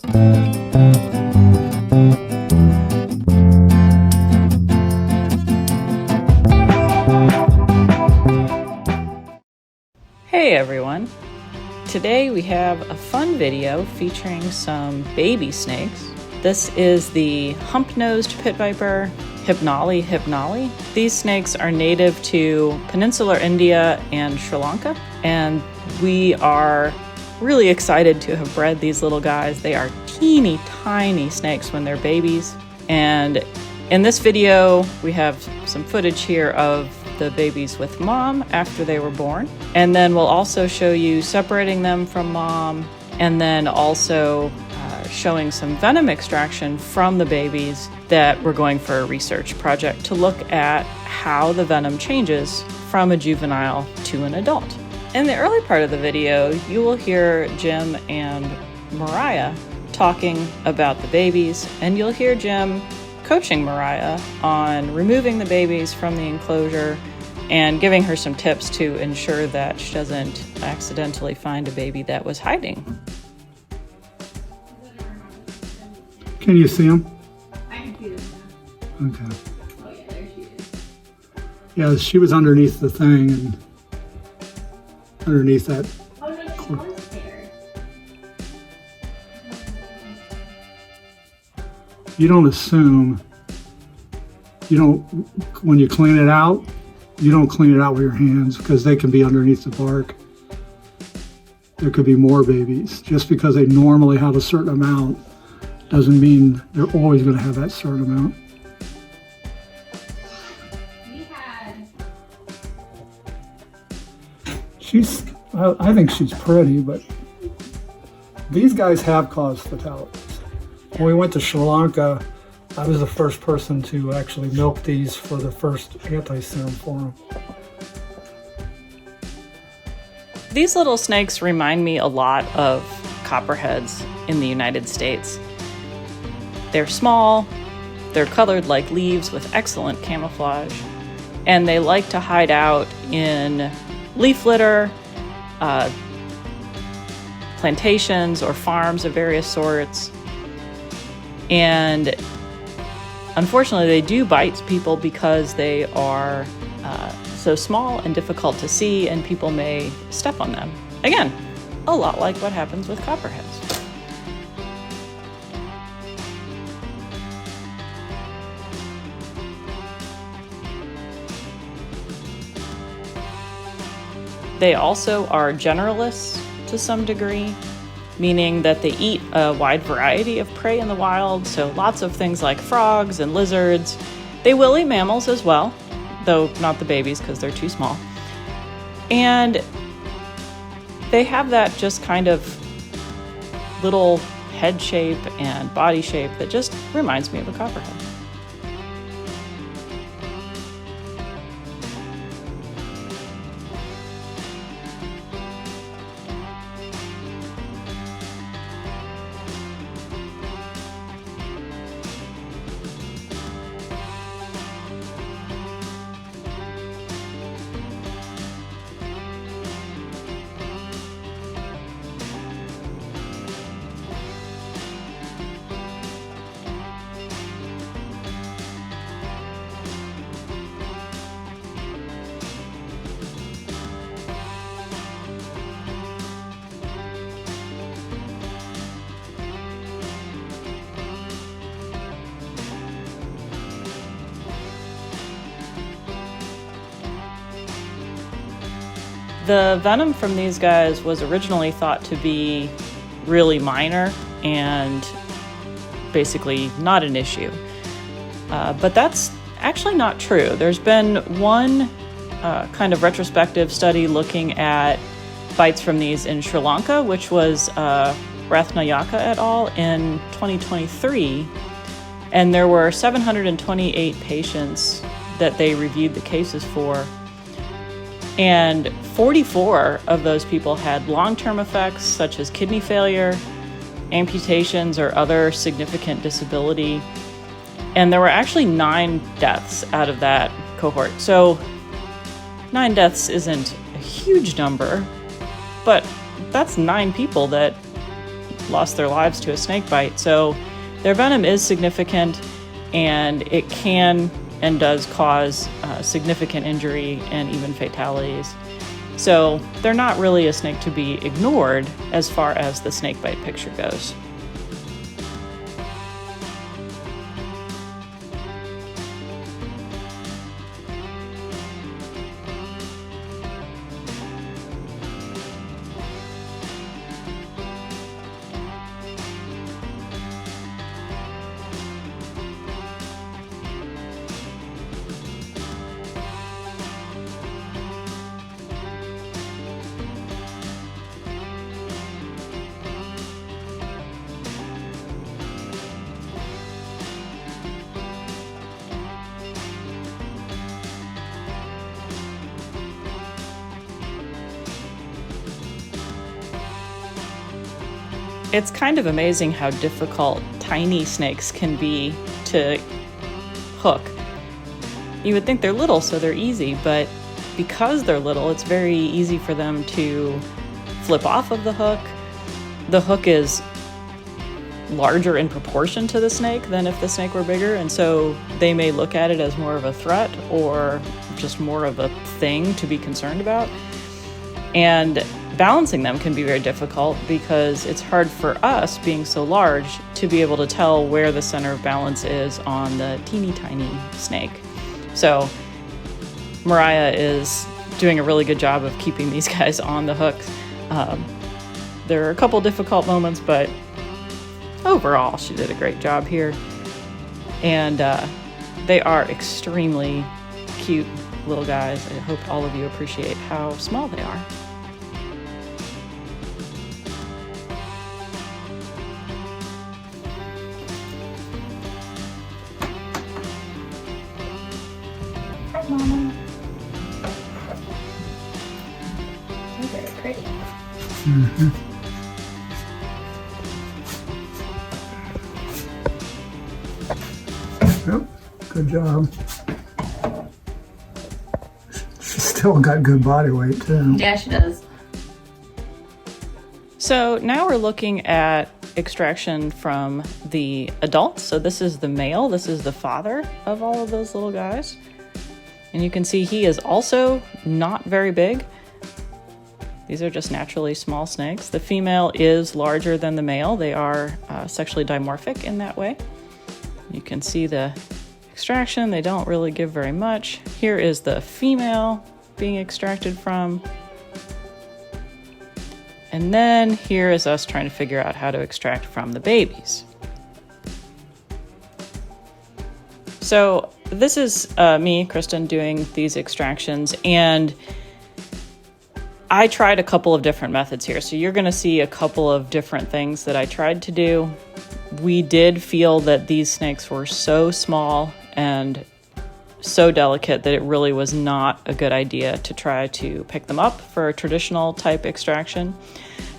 Hey everyone! Today we have a fun video featuring some baby snakes. This is the hump-nosed pitviper, Hypnali. These snakes are native to peninsular India and Sri Lanka, and we are really excited to have bred these little guys. They are teeny tiny snakes when they're babies, and in this video we have some footage here of the babies with mom after they were born, and then we'll also show you separating them from mom, and then also showing some venom extraction from the babies that we're going for a research project to look at how the venom changes from a juvenile to an adult. In the early part of the video, you will hear Jim and Mariah talking about the babies, and you'll hear Jim coaching Mariah on removing the babies from the enclosure and giving her some tips to ensure that she doesn't accidentally find a baby that was hiding. Can you see them? I can see them now. Okay. Oh yeah, there she is. Yeah, she was underneath the thing and underneath that. Oh no, she was there. You don't assume, when you clean it out, you don't clean it out with your hands because they can be underneath the bark. There could be more babies. Just because they normally have a certain amount doesn't mean they're always going to have that certain amount. We had. I think she's pretty, but these guys have caused fatalities. When we went to Sri Lanka, I was the first person to actually milk these for the first anti-serum for them. These little snakes remind me a lot of copperheads in the United States. They're small, they're colored like leaves with excellent camouflage, and they like to hide out in leaf litter, plantations or farms of various sorts. And unfortunately, they do bite people because they are so small and difficult to see, and people may step on them. Again, a lot like what happens with copperheads. They also are generalists to some degree, meaning that they eat a wide variety of prey in the wild, so lots of things like frogs and lizards. They will eat mammals as well, though not the babies because they're too small. And they have that just kind of little head shape and body shape that just reminds me of a copperhead. The venom from these guys was originally thought to be really minor and basically not an issue. But that's actually not true. There's been one kind of retrospective study looking at bites from these in Sri Lanka, which was Rathnayaka et al. In 2023. And there were 728 patients that they reviewed the cases for. And 44 of those people had long-term effects such as kidney failure, amputations, or other significant disability. And there were actually 9 deaths out of that cohort. So 9 deaths isn't a huge number, but that's 9 people that lost their lives to a snake bite. So their venom is significant, and it can and does cause significant injury and even fatalities. So they're not really a snake to be ignored as far as the snake bite picture goes. It's kind of amazing how difficult tiny snakes can be to hook. You would think they're little, so they're easy, but because they're little, it's very easy for them to flip off of the hook. The hook is larger in proportion to the snake than if the snake were bigger, and so they may look at it as more of a threat or just more of a thing to be concerned about. And balancing them can be very difficult because it's hard for us, being so large, to be able to tell where the center of balance is on the teeny tiny snake. So Mariah is doing a really good job of keeping these guys on the hooks. There are a couple difficult moments, but overall she did a great job here. And they are extremely cute little guys. I hope all of you appreciate how small they are. Mama. They're very pretty. Mm-hmm. Yep, good job. She's still got good body weight too. Yeah, she does. So now we're looking at extraction from the adults. So this is the male, this is the father of all of those little guys. And you can see he is also not very big. These are just naturally small snakes. The female is larger than the male. They are sexually dimorphic in that way. You can see the extraction. They don't really give very much. Here is the female being extracted from. And then here is us trying to figure out how to extract from the babies. So this is me, Kristen, doing these extractions, and I tried a couple of different methods here. So you're gonna see a couple of different things that I tried to do. We did feel that these snakes were so small and so delicate that it really was not a good idea to try to pick them up for a traditional type extraction.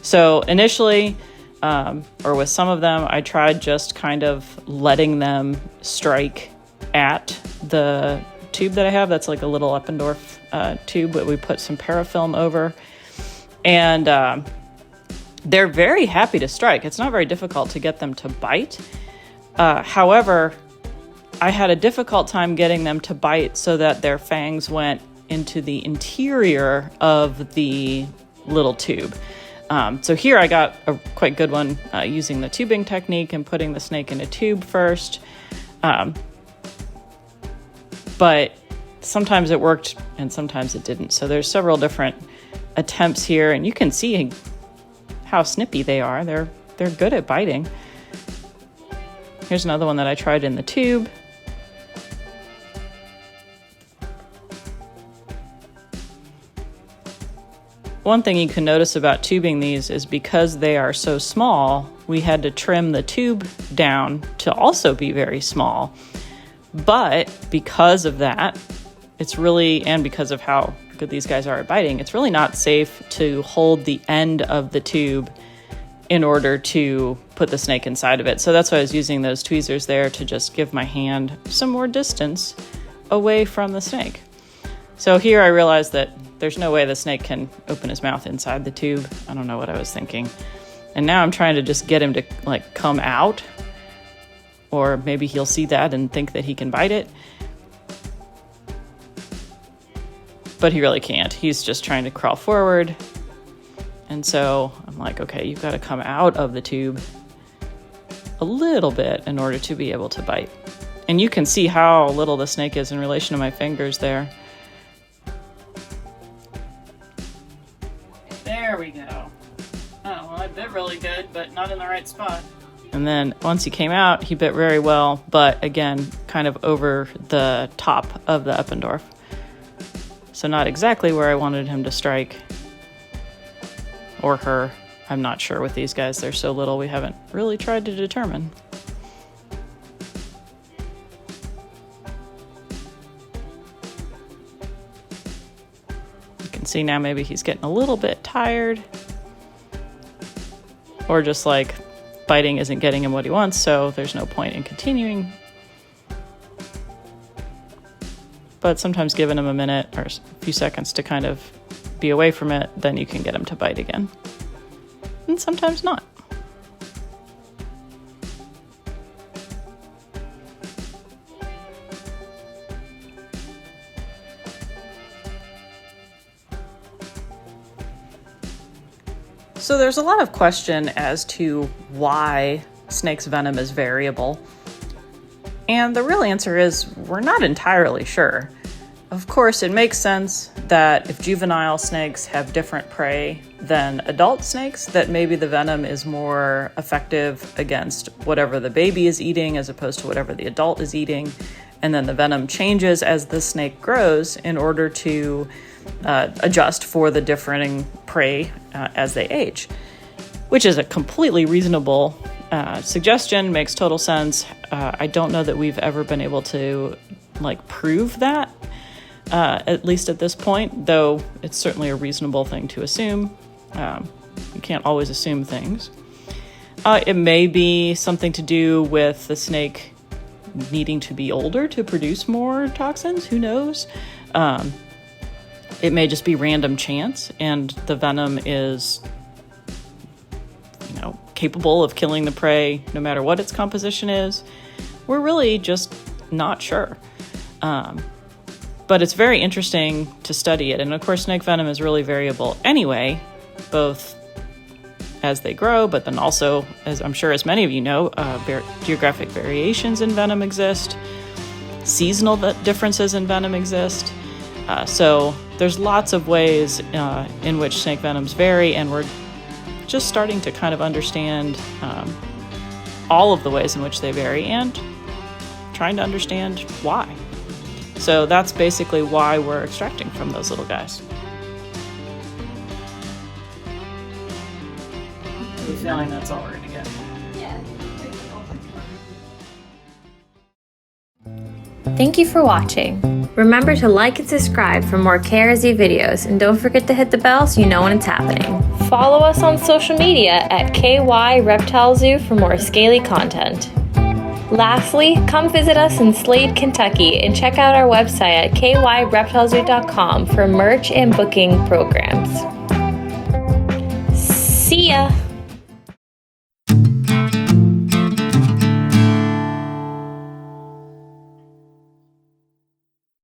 So initially, or with some of them, I tried just kind of letting them strike at the tube that I have. That's like a little Eppendorf tube that we put some parafilm over. And they're very happy to strike. It's not very difficult to get them to bite. However, I had a difficult time getting them to bite so that their fangs went into the interior of the little tube. So here I got a quite good one using the tubing technique and putting the snake in a tube first. But sometimes it worked and sometimes it didn't. So there's several different attempts here, and you can see how snippy they are. They're good at biting. Here's another one that I tried in the tube. One thing you can notice about tubing these is because they are so small, we had to trim the tube down to also be very small. But because of that, and because of how good these guys are at biting, it's really not safe to hold the end of the tube in order to put the snake inside of it. So that's why I was using those tweezers there to just give my hand some more distance away from the snake. So here I realized that there's no way the snake can open his mouth inside the tube. I don't know what I was thinking. And now I'm trying to just get him to like come out, or maybe he'll see that and think that he can bite it. But he really can't. He's just trying to crawl forward. And so I'm like, okay, you've got to come out of the tube a little bit in order to be able to bite. And you can see how little the snake is in relation to my fingers there. There we go. Oh, well, I bit really good, but not in the right spot. And then once he came out, he bit very well, but again, kind of over the top of the Eppendorf. So not exactly where I wanted him to strike. Or her. I'm not sure with these guys. They're so little, we haven't really tried to determine. You can see now maybe he's getting a little bit tired. Or just like biting isn't getting him what he wants, so there's no point in continuing. But sometimes giving him a minute or a few seconds to kind of be away from it, then you can get him to bite again. And sometimes not. So there's a lot of question as to why snake's venom is variable. And the real answer is we're not entirely sure. Of course, it makes sense that if juvenile snakes have different prey than adult snakes, that maybe the venom is more effective against whatever the baby is eating as opposed to whatever the adult is eating. And then the venom changes as the snake grows in order to adjust for the differing prey as they age, which is a completely reasonable suggestion, makes total sense. I don't know that we've ever been able to prove that, at least at this point, though it's certainly a reasonable thing to assume. You can't always assume things. It may be something to do with the snake needing to be older to produce more toxins, who knows? It may just be random chance, and the venom is, capable of killing the prey no matter what its composition is. We're really just not sure. But it's very interesting to study it. And of course, snake venom is really variable anyway, both as they grow, but then also, as I'm sure as many of you know, geographic variations in venom exist. Seasonal differences in venom exist. So there's lots of ways in which snake venoms vary, and we're just starting to kind of understand all of the ways in which they vary and trying to understand why. So that's basically why we're extracting from those little guys. I have a feeling that's all we're going to get. Yeah. Thank you for watching. Remember to like and subscribe for more KRZ videos, and don't forget to hit the bell so you know when it's happening. Follow us on social media at KY Reptile Zoo for more scaly content. Lastly, come visit us in Slade, Kentucky, and check out our website at kyreptilezoo.com for merch and booking programs. See ya!